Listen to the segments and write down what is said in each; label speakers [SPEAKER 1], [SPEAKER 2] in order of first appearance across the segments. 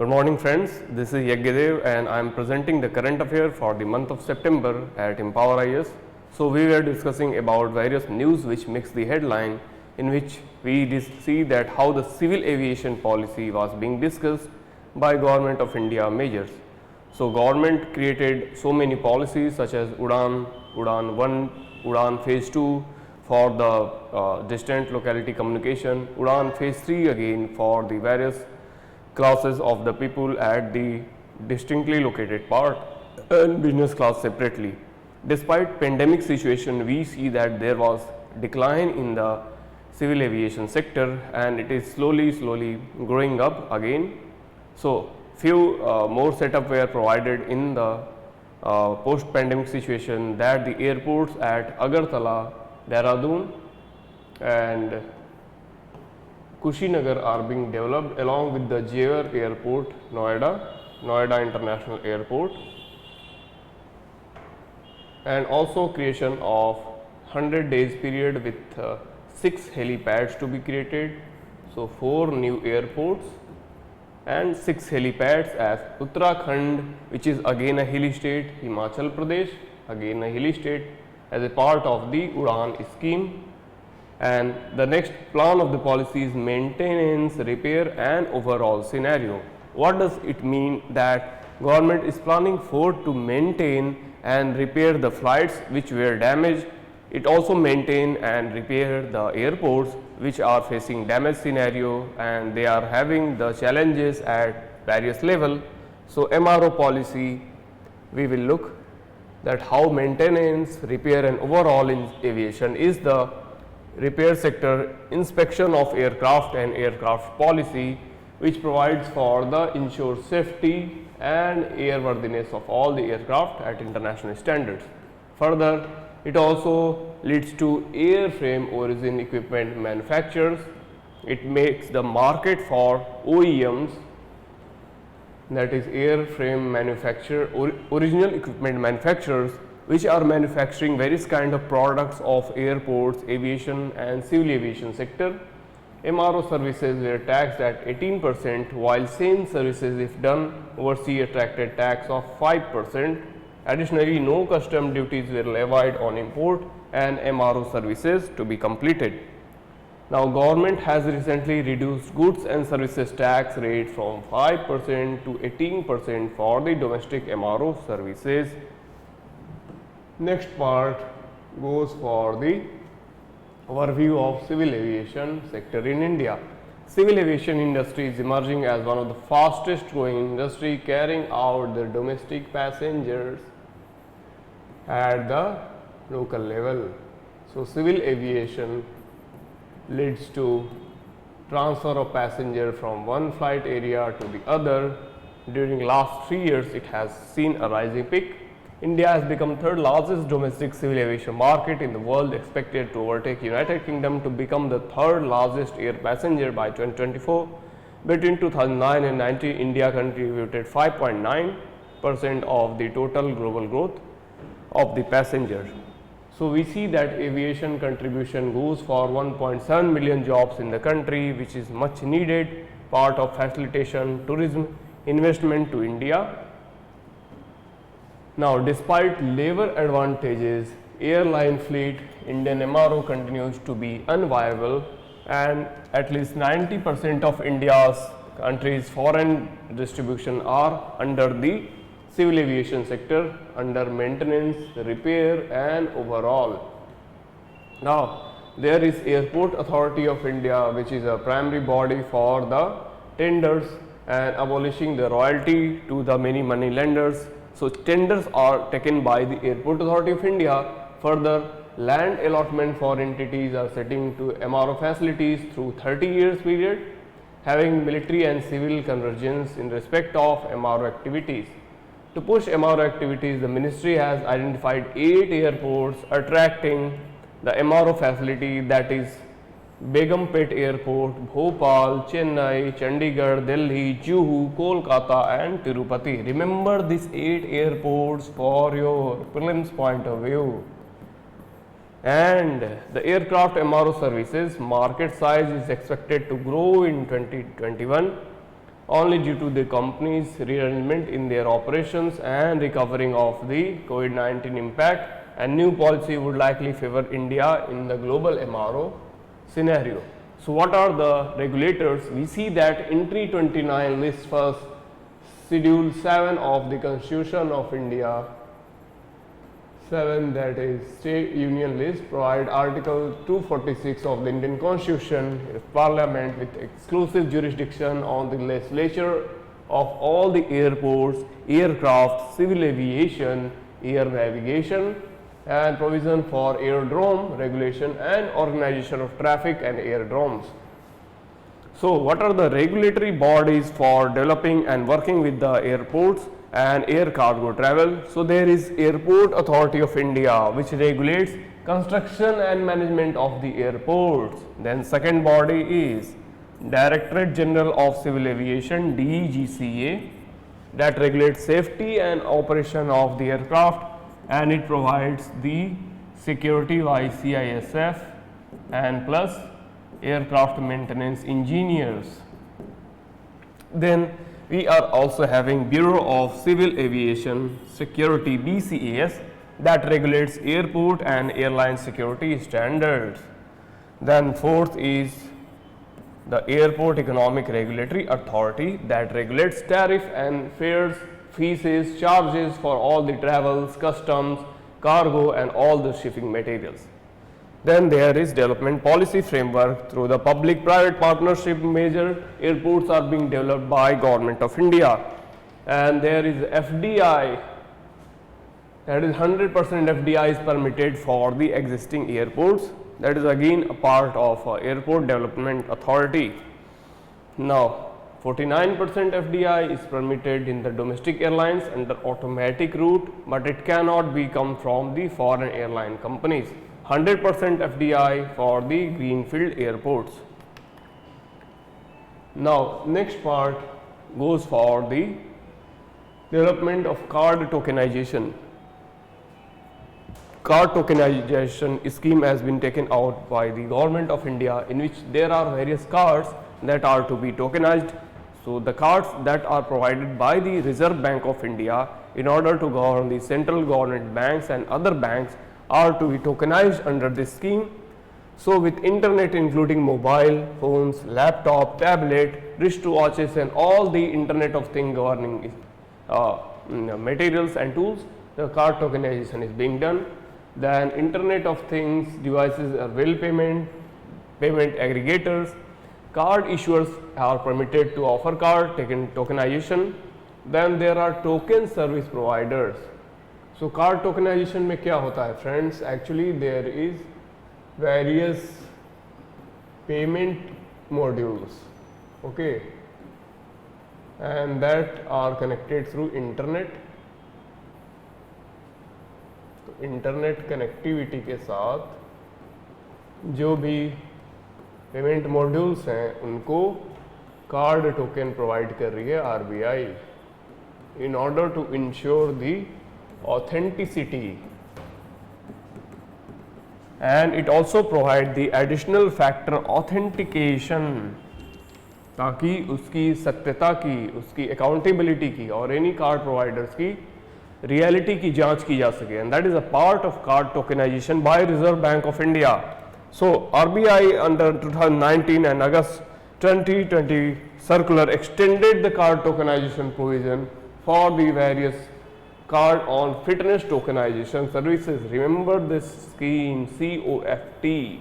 [SPEAKER 1] Good morning friends, this is Yagyadev and I am presenting the current affair for the month of September at Empower IAS. So we were discussing about various news which makes the headline, in which we see that how the civil aviation policy was being discussed by Government of India measures. So government created so many policies such as Udan 1, Udan phase 2 for the distant locality communication, Udan phase 3 again for the various classes of the people at the distinctly located part and business class separately. Despite pandemic situation, we see that there was decline in the civil aviation sector and it is slowly growing up again. So few more setup were provided in the post pandemic situation, that the airports at Agartala, Dehradun and Kushinagar are being developed along with the Jewar Airport, Noida International Airport, and also creation of 100 days period with 6 helipads to be created. So 4 new airports and 6 helipads as Uttarakhand, which is again a hilly state, Himachal Pradesh again a hilly state, as a part of the Udan scheme. And the next plan of the policy is maintenance, repair and overall scenario. What does it mean that government is planning for to maintain and repair the flights which were damaged? It also maintain and repair the airports which are facing damage scenario and they are having the challenges at various level. So MRO policy, we will look that how maintenance, repair and overall in aviation is the repair sector inspection of aircraft and aircraft policy, which provides for the ensure safety and airworthiness of all the aircraft at international standards. Further, it also leads to airframe origin equipment manufacturers. It makes the market for OEMs, that is airframe manufacturer, original equipment manufacturers, which are manufacturing various kind of products of airports, aviation and civil aviation sector. MRO services were taxed at 18%, while same services if done overseas attracted tax of 5%. Additionally, no custom duties were levied on import and MRO services to be completed. Now government has recently reduced goods and services tax rate from 5% to 18% for the domestic MRO services. Next part goes for the overview of civil aviation sector in India. Civil aviation industry is emerging as one of the fastest growing industry, carrying out the domestic passengers at the local level. So civil aviation leads to transfer of passenger from one flight area to the other. During last 3 years, it has seen a rising peak. India has become third largest domestic civil aviation market in the world, expected to overtake United Kingdom to become the third largest air passenger by 2024. Between 2009 and 19, India contributed 5.9% of the total global growth of the passengers. So we see that aviation contribution goes for 1.7 million jobs in the country, which is much needed part of facilitation tourism investment to India. Now, despite labor advantages, airline fleet IndianMRO continues to be unviable, and at least 90% of India's country's foreign distribution are under the civil aviation sector, under maintenance, repair and overall. Now, there is Airport Authority of India, which is a primary body for the tenders and abolishing the royalty to the many money lenders. So tenders are taken by the Airport Authority of India. Further, land allotment for entities are setting to MRO facilities through 30 years period, having military and civil convergence in respect of MRO activities. To push MRO activities, the ministry has identified 8 airports attracting the MRO facility, that is Begumpet Airport, Bhopal, Chennai, Chandigarh, Delhi, Juhu, Kolkata and Tirupati. Remember these 8 airports for your prelims point of view. And the aircraft MRO services market size is expected to grow in 2021 only due to the company's rearrangement in their operations and recovering of the COVID-19 impact, and new policy would likely favor India in the global MRO scenario. So what are the regulators? We see that entry 29 lists first Schedule 7 of the Constitution of India, 7, that is State Union List, provide Article 246 of the Indian Constitution, Parliament with exclusive jurisdiction on the legislature of all the airports, aircraft, civil aviation, air navigation, and provision for aerodrome regulation and organization of traffic and aerodromes. So what are the regulatory bodies for developing and working with the airports and air cargo travel? So there is Airport Authority of India, which regulates construction and management of the airports. Then second body is Directorate General of Civil Aviation, DGCA, that regulates safety and operation of the aircraft, and it provides the security by CISF and plus aircraft maintenance engineers. Then we are also having Bureau of Civil Aviation Security, BCAS, that regulates airport and airline security standards. Then fourth is the Airport Economic Regulatory Authority, that regulates tariff and fares, fees, charges for all the travels, customs, cargo and all the shipping materials. Then there is Development Policy Framework. Through the public-private partnership, major airports are being developed by Government of India. And there is FDI, that is 100% FDI is permitted for the existing airports. That is again a part of Airport Development Authority. Now 49% FDI is permitted in the domestic airlines under automatic route, but it cannot be come from the foreign airline companies. 100% FDI for the greenfield airports. Now next part goes for the development of card tokenization. Card tokenization scheme has been taken out by the Government of India, in which there are various cards that are to be tokenized. So the cards that are provided by the Reserve Bank of India in order to govern the central government banks and other banks are to be tokenized under this scheme. So with internet including mobile phones, laptop, tablet, wristwatches and all the internet of things governing materials and tools, the card tokenization is being done. Then internet of things devices are bill payment aggregators, card issuers are permitted to offer card tokenization. Then there are token service providers. So card tokenization में क्या होता है friends? Actually there is various payment modules, okay, and that are connected through internet. तो internet connectivity के साथ जो भी payment modules हैं उनको कार्ड टोकन प्रोवाइड कर रही है RBI in order to ensure the authenticity, and it also provide the additional factor authentication ताकि उसकी सत्यता की, उसकी अकाउंटेबिलिटी की और एनी कार्ड प्रोवाइडर्स की रियलिटी की जांच की जा सके, and that is a part of card tokenization by Reserve Bank of India. So RBI under 2019 and August 2020 circular extended the card tokenization provision for the various card on fitness tokenization services. Remember this scheme, COFT,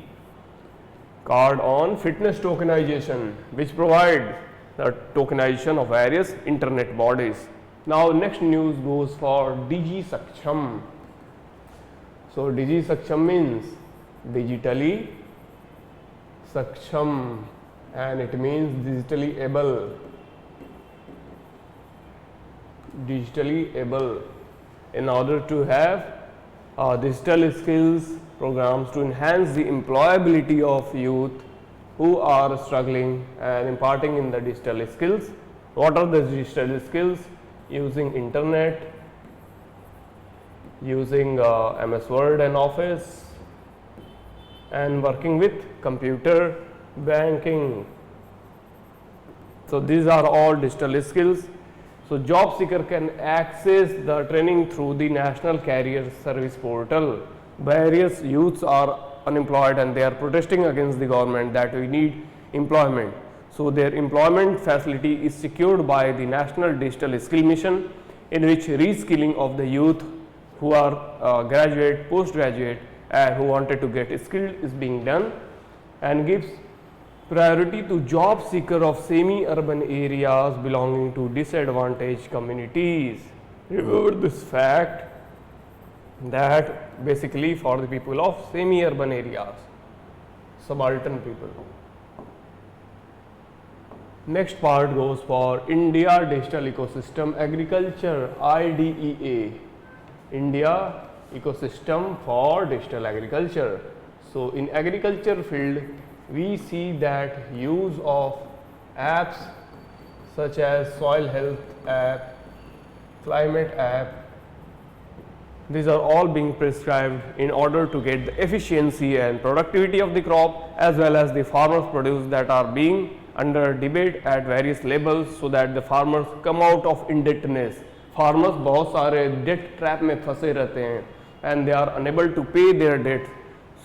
[SPEAKER 1] card on fitness tokenization, which provide the tokenization of various internet bodies. Now next news goes for Digi Saksham. So Digi Saksham means digitally Saksham, and it means digitally able. Digitally able, in order to have digital skills programs to enhance the employability of youth who are struggling and imparting in the digital skills. What are the digital skills? Using internet, using MS Word and Office, and working with computer, banking, So these are all digital skills. So job seeker can access the training through the National Career Service Portal. Various youths are unemployed and they are protesting against the government that we need employment. So their employment facility is secured by the National Digital Skill Mission, in which reskilling of the youth who are graduate, postgraduate and who wanted to get skilled is being done, and gives priority to job seeker of semi-urban areas belonging to disadvantaged communities. Remember this fact that basically for the people of semi-urban areas, subaltern people. Next part goes for India Digital Ecosystem Agriculture, IDEA, India Ecosystem for Digital Agriculture. So in agriculture field, we see that use of apps such as soil health app, climate app, these are all being prescribed in order to get the efficiency and productivity of the crop, as well as the farmers' produce that are being under debate at various levels, so that the farmers come out of indebtedness. Farmers बहुत सारे debt trap में फंसे रहते हैं and they are unable to pay their debt.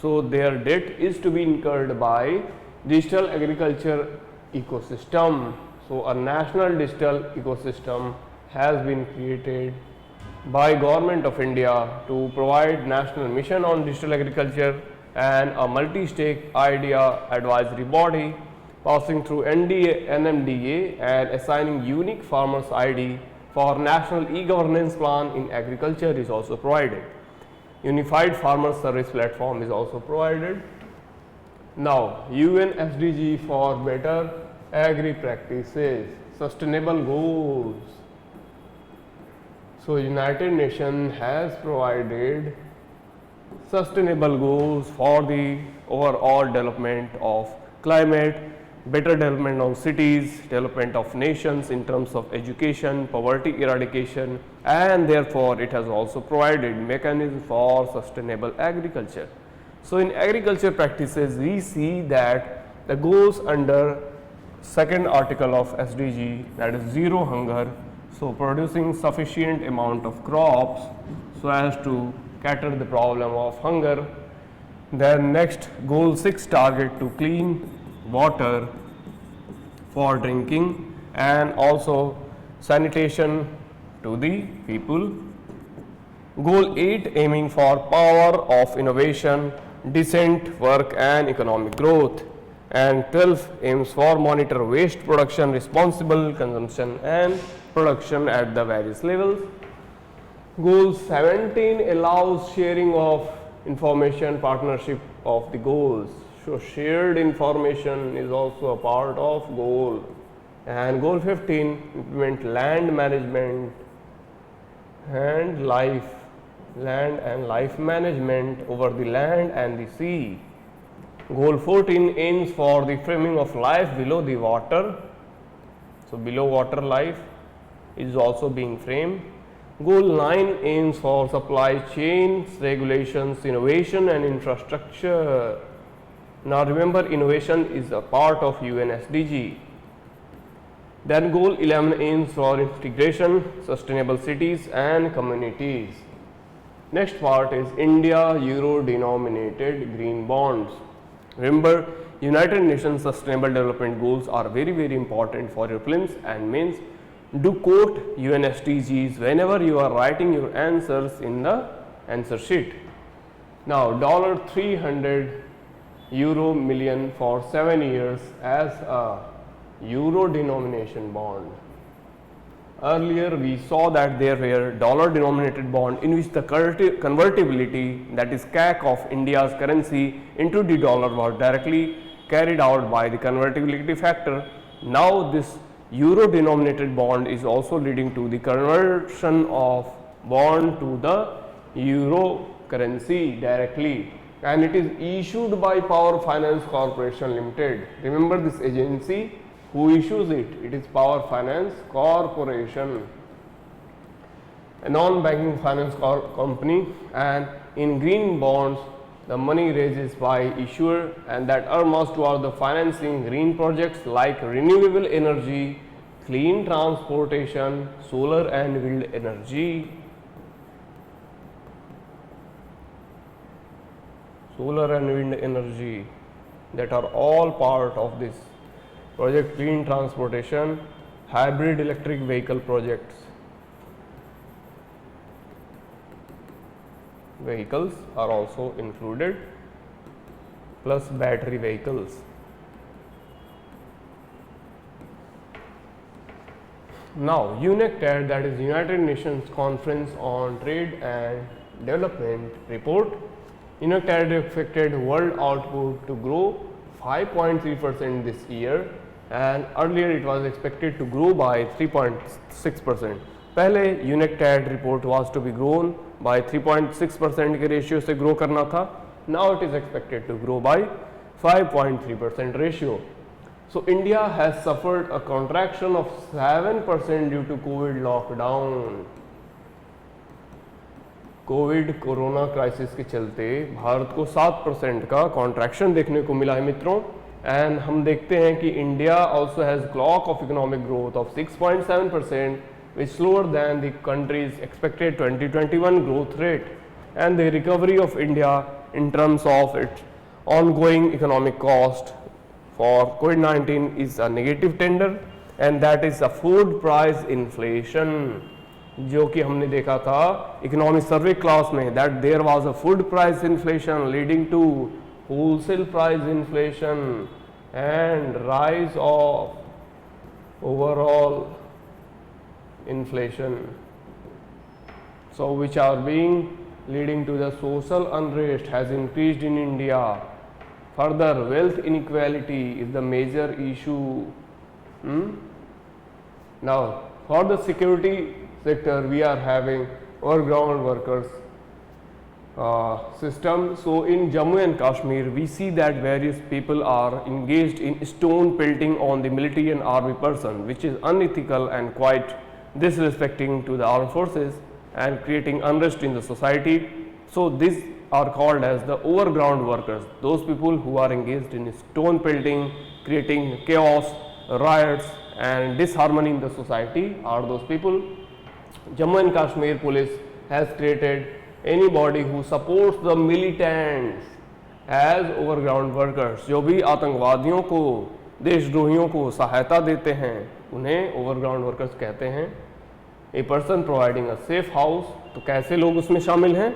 [SPEAKER 1] So their debt is to be incurred by digital agriculture ecosystem. So a national digital ecosystem has been created by Government of India to provide national mission on digital agriculture, and a multi-stake idea advisory body passing through NMDA and assigning unique farmers ID for national e-governance plan in agriculture is also provided. Unified Farmer Service Platform is also provided. Now, UN SDG for better agri practices, sustainable goals. So, United Nations has provided sustainable goals for the overall development of climate, better development of cities, development of nations in terms of education, poverty eradication, and therefore it has also provided mechanism for sustainable agriculture. So in agriculture practices, we see that the goals under second article of SDG, that is zero hunger, so producing sufficient amount of crops so as to cater the problem of hunger. Then next, goal 6 target to clean water for drinking and also sanitation to the people. Goal 8 aiming for power of innovation, decent work and economic growth, and 12 aims for monitor waste production, responsible consumption and production at the various levels. Goal 17 allows sharing of information, partnership of the goals. So shared information is also a part of goal. And goal 15 implement land management and land and life management over the land and the sea. Goal 14 aims for the framing of life below the water. So below water life is also being framed. Goal 9 aims for supply chains, regulations, innovation and infrastructure. Now remember, innovation is a part of UN SDG. Then goal 11 aims for integration, sustainable cities and communities. Next part is India Euro denominated green bonds. Remember, United Nations Sustainable Development Goals are very important for your prelims and mains. Do quote UN SDGs whenever you are writing your answers in the answer sheet. Now $300 million for 7 years as a euro denomination bond. Earlier we saw that there were dollar denominated bond in which the convertibility, that is CAC of India's currency into the dollar, was directly carried out by the convertibility factor. Now this euro denominated bond is also leading to the conversion of bond to the euro currency directly, and it is issued by Power Finance Corporation Limited. Remember this agency, who issues it? It is Power Finance Corporation, a non-banking finance company. And in green bonds, the money raised by issuer and that earmarked toward the financing green projects like renewable energy, clean transportation, solar and wind energy. Solar and wind energy, that are all part of this project. Clean transportation, hybrid electric vehicle projects. Vehicles are also included, plus battery vehicles. Now, UNCTAD, that is United Nations Conference on Trade and Development report, UNCTAD expected world output to grow 5.3% this year, and earlier it was expected to grow by 3.6%. पहले UNCTAD report was to be grown by 3.6% के ratio से grow करना था. Now it is expected to grow by 5.3% ratio. So India has suffered a contraction of 7% due to COVID lockdown. Covid corona crisis के चलते भारत को 7% का contraction देखने को मिला है मित्रों. एंड हम देखते हैं कि India also has clock of economic growth of 6.7%, which is lower than the country's expected 2021 growth rate, and the recovery of India in terms of its ongoing economic cost for COVID-19 is a negative tender, and that is a food price inflation. जो कि हमने देखा था economic survey class में, that there was a food price inflation leading to wholesale price inflation and rise of overall inflation, so which are being leading to the social unrest has increased in India. Further, wealth inequality is the major issue. Now, for the security sector, we are having overground workers system. So in Jammu and Kashmir, we see that various people are engaged in stone pelting on the military and army person, which is unethical and quite disrespecting to the armed forces and creating unrest in the society. So these are called as the overground workers. Those people who are engaged in stone pelting, creating chaos, riots and disharmony in the society are those people. Jammu and Kashmir police has created anybody who supports the militants as overground workers. जो भी आतंकवादियों को, देशद्रोहियों को सहायता देते हैं उन्हें overground workers कहते हैं. A person providing a safe house, तो कैसे लोग उसमें शामिल हैं?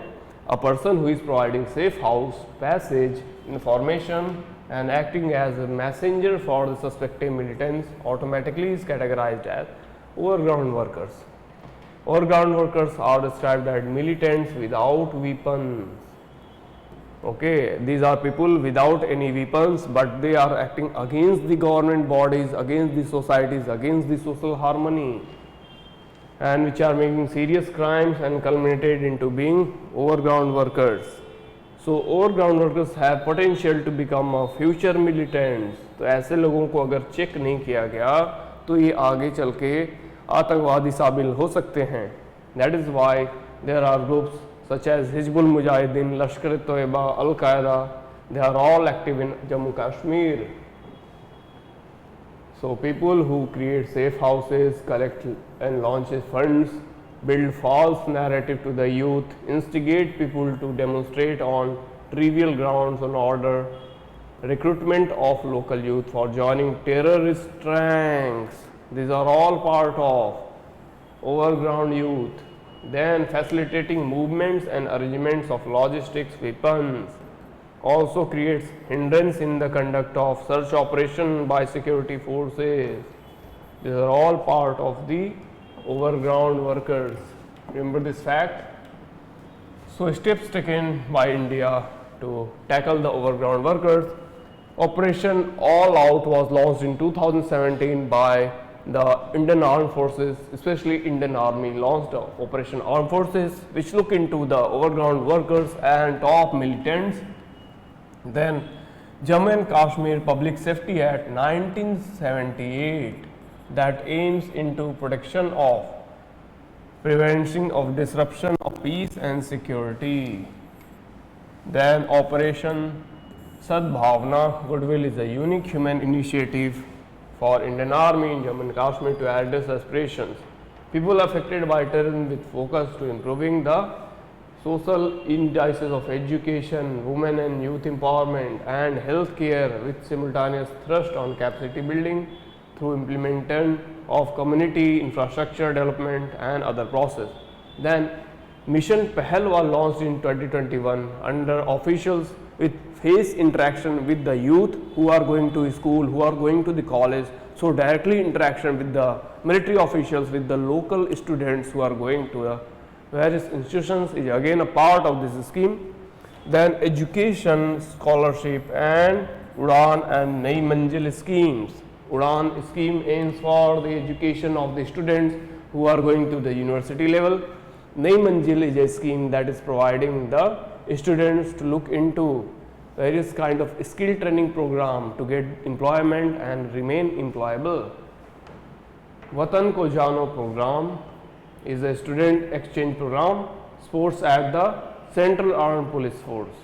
[SPEAKER 1] A person who is providing safe house, passage, information and acting as a messenger for the suspected militants automatically is categorised as overground workers. Overground workers are described as militants without weapons. Okay, these are people without any weapons, but they are acting against the government bodies, against the societies, against the social harmony, and which are making serious crimes and culminated into being overground workers. So overground workers have potential to become a future militants. तो ऐसे लोगों को अगर check नहीं किया गया तो ये आगे चल के आतंकवादी शामिल हो सकते हैं. That is why there are groups such as Hizbul Mujahideen, Lashkar Taiba, al Qaeda, they are all active in Jammu Kashmir. So people who create safe houses, collect and launch funds, build false narrative to the youth, instigate people to demonstrate on trivial grounds on order, recruitment of local youth for joining terrorist ranks. These are all part of overground youth. Then facilitating movements and arrangements of logistics, weapons, also creates hindrance in the conduct of search operation by security forces. These are all part of the overground workers. Remember this fact. So steps taken by India to tackle the overground workers. Operation All Out was launched in 2017 by the Indian Armed Forces, especially Indian Army launched Operation Armed Forces, which look into the overground workers and top militants. Then Jammu and Kashmir Public Safety Act 1978 that aims into protection of prevention of disruption of peace and security. Then Operation Sadbhavna Goodwill is a unique human initiative for Indian Army in Jammu and Kashmir to address aspirations. People affected by terrorism with focus to improving the social indices of education, women and youth empowerment and healthcare with simultaneous thrust on capacity building through implementation of community infrastructure development and other process. Then Mission Pahal was launched in 2021 under officials with face interaction with the youth who are going to school, who are going to the college. So directly interaction with the military officials, with the local students who are going to the various institutions is again a part of this scheme. Then education, scholarship and Udan and Nai Manzil schemes. Udan scheme aims for the education of the students who are going to the university level. Nai Manzil is a scheme that is providing the students to look into various kind of skill training program to get employment and remain employable. Watan Ko Jano program is a student exchange program sports at the Central Armed Police Force.